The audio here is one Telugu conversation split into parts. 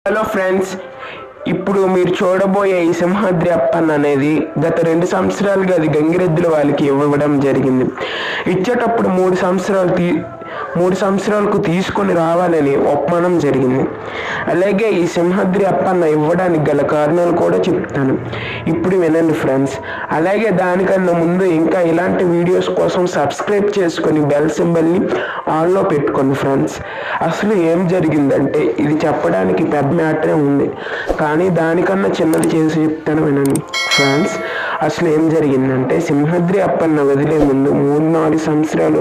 హలో ఫ్రెండ్స్, ఇప్పుడు మీరు చూడబోయే ఈ సింహాద్రి అప్పన్న అనేది గత 2 సంవత్సరాలుగా అది గంగిరెద్దుల వాళ్ళకి ఇవ్వడం జరిగింది. ఇచ్చేటప్పుడు 3 సంవత్సరాలకు తీసుకొని రావాలని ఒప్పందం జరిగింది. అలాగే ఈ సింహాద్రి అప్పన్న ఇవ్వడానికి గల కారణాలు కూడా చెప్తాను, ఇప్పుడు వినండి ఫ్రెండ్స్. అలాగే దానికన్నా ముందు ఇంకా ఇలాంటి వీడియోస్ కోసం సబ్స్క్రైబ్ చేసుకొని బెల్ సింబల్ని ఆన్లో పెట్టుకోండి ఫ్రెండ్స్. అసలు ఏం జరిగిందంటే ఇది చెప్పడానికి పెద్ద మ్యాటరే ఉంది, కానీ దానికన్నా చిన్నది చేసి చెప్తాను వినండి ఫ్రెండ్స్. అసలు ఏం జరిగిందంటే సింహాద్రి అప్పన్న వదిలే ముందు 3-4 సంవత్సరాలు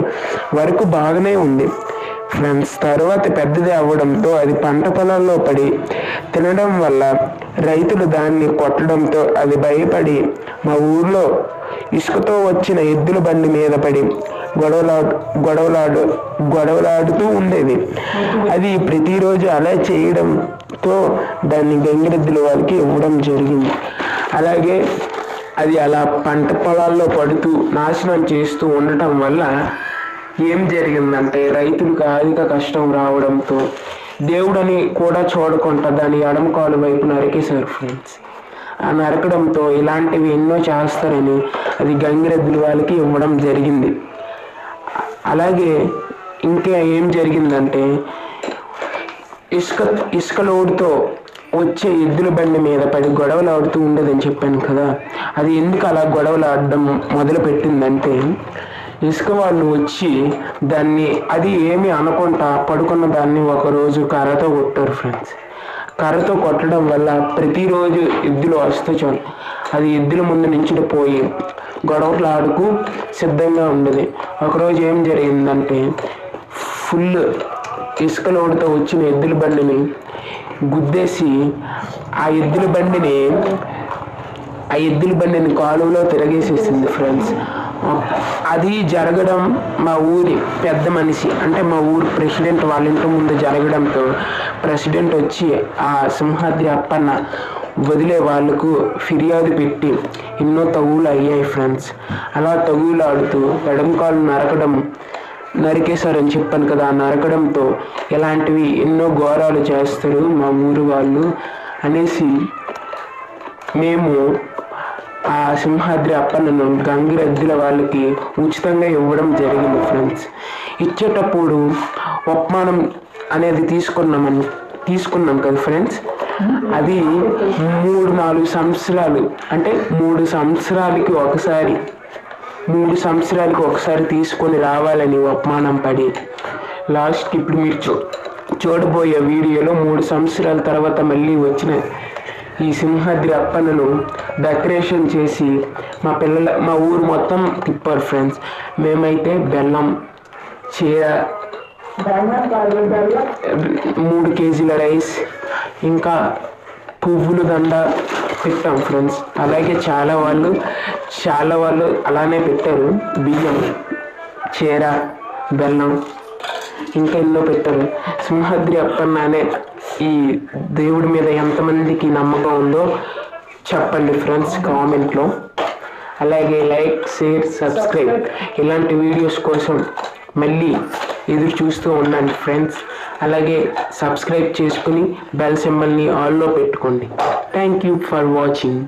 వరకు బాగానే ఉంది ఫ్రెండ్స్. తర్వాత పెద్దది అవ్వడంతో అది పంట పొలాల్లో పడి తినడం వల్ల రైతులు దాన్ని కొట్టడంతో అది భయపడి మా ఊర్లో ఇసుకతో వచ్చిన ఎద్దుల బండి మీద పడి గొడవలాడుతూ ఉండేది. అది ప్రతిరోజు అలా చేయడంతో దాన్ని గంగిరెద్దుల వాళ్ళకి ఇవ్వడం జరిగింది. అలాగే అది అలా పంట పొలాల్లో పడుతూ నాశనం చేస్తూ ఉండటం వల్ల ఏం జరిగిందంటే రైతులకు అధిక కష్టం రావడంతో దేవుడని కూడా చూడకుండా దాని ఎడమ కాలు వైపు నరికేశారు ఫ్రెండ్స్. ఆ నరకడంతో ఇలాంటివి ఎన్నో చేస్తారని అది గంగిరెద్దుల వాళ్ళకి ఇవ్వడం జరిగింది. అలాగే ఇంకా ఏం జరిగిందంటే ఇసుక లోడుతో వచ్చే ఎద్దుల బండి మీద పడి గొడవలు ఆడుతూ ఉండేదని చెప్పాను కదా. అది ఎందుకు అలా గొడవలు ఆడడం మొదలు పెట్టిందంటే ఇసుక వాళ్ళు వచ్చి దాన్ని అది ఏమీ అనకుండా పడుకున్న దాన్ని ఒకరోజు కర్రతో కొట్టారు ఫ్రెండ్స్. కర్రతో కొట్టడం వల్ల ప్రతిరోజు ఎద్దులు వస్తే చాలు అది ఎద్దుల ముందు నుంచి పోయి గొడవలు ఆడుకు సిద్ధంగా ఉండేది. ఒకరోజు ఏం జరిగిందంటే ఫుల్ ఇసుక లోడుతో వచ్చిన ఎద్దుల బండిని గుద్దేసి ఆ ఎద్దుల బండిని కాలువలో తిరగేసేసింది ఫ్రెండ్స్. అది జరగడం మా ఊరి పెద్ద మనిషి అంటే మా ఊరి ప్రెసిడెంట్ వాళ్ళ ఇంటి ముందు జరగడంతో ప్రెసిడెంట్ వచ్చి ఆ సింహాద్రి అప్పన్న వదిలే వాళ్ళకు ఫిర్యాదు పెట్టి ఎన్నో తగువులు అయ్యాయి ఫ్రెండ్స్. అలా తగువులు ఆడుతూ ఎడంకాలు నరికేశారని చెప్పాను కదా. నరకడంతో ఇలాంటివి ఎన్నో ఘోరాలు చేస్తారు మా ఊరు వాళ్ళు అనేసి మేము ఆ సింహాద్రి అప్పన్నను గంగిరెద్దుల వాళ్ళకి ఉచితంగా ఇవ్వడం జరిగింది ఫ్రెండ్స్. ఇచ్చేటప్పుడు ఉపమానం అనేది తీసుకున్నాం కదా ఫ్రెండ్స్. అది 3-4 సంవత్సరాలు అంటే 3 సంవత్సరాలకి ఒకసారి తీసుకొని రావాలని ఉపమానం పడి లాస్ట్ ఇప్పుడు మీరు చూడబోయే వీడియోలో 3 సంవత్సరాల తర్వాత మళ్ళీ వచ్చిన ఈ సింహాద్రి అప్పన్నను డెకరేషన్ చేసి మా ఊరు మొత్తం తిప్పారు ఫ్రెండ్స్. మేమైతే బెల్లం, చీర, 3 కేజీల రైస్, ఇంకా పువ్వులు దండ పెట్టాం ఫ్రెండ్స్. అలాగే చాలా వాళ్ళు అలానే పెట్టారు. బియ్యం, చీర, బెల్లం ఇంకా ఎన్నో పెట్టారు. సింహాద్రి అప్పన్న అనే ఈ దేవుడి మీద ఎంతమందికి నమ్మకం ఉందో చెప్పండి ఫ్రెండ్స్ కామెంట్లో. అలాగే లైక్, షేర్, సబ్స్క్రైబ్ ఇలాంటి వీడియోస్ కోసం మళ్ళీ ఎదురు చూస్తూ ఉండండి ఫ్రెండ్స్. అలాగే సబ్స్క్రైబ్ చేసుకుని బెల్ సింబల్ని ఆల్లో పెట్టుకోండి. Thank you for watching.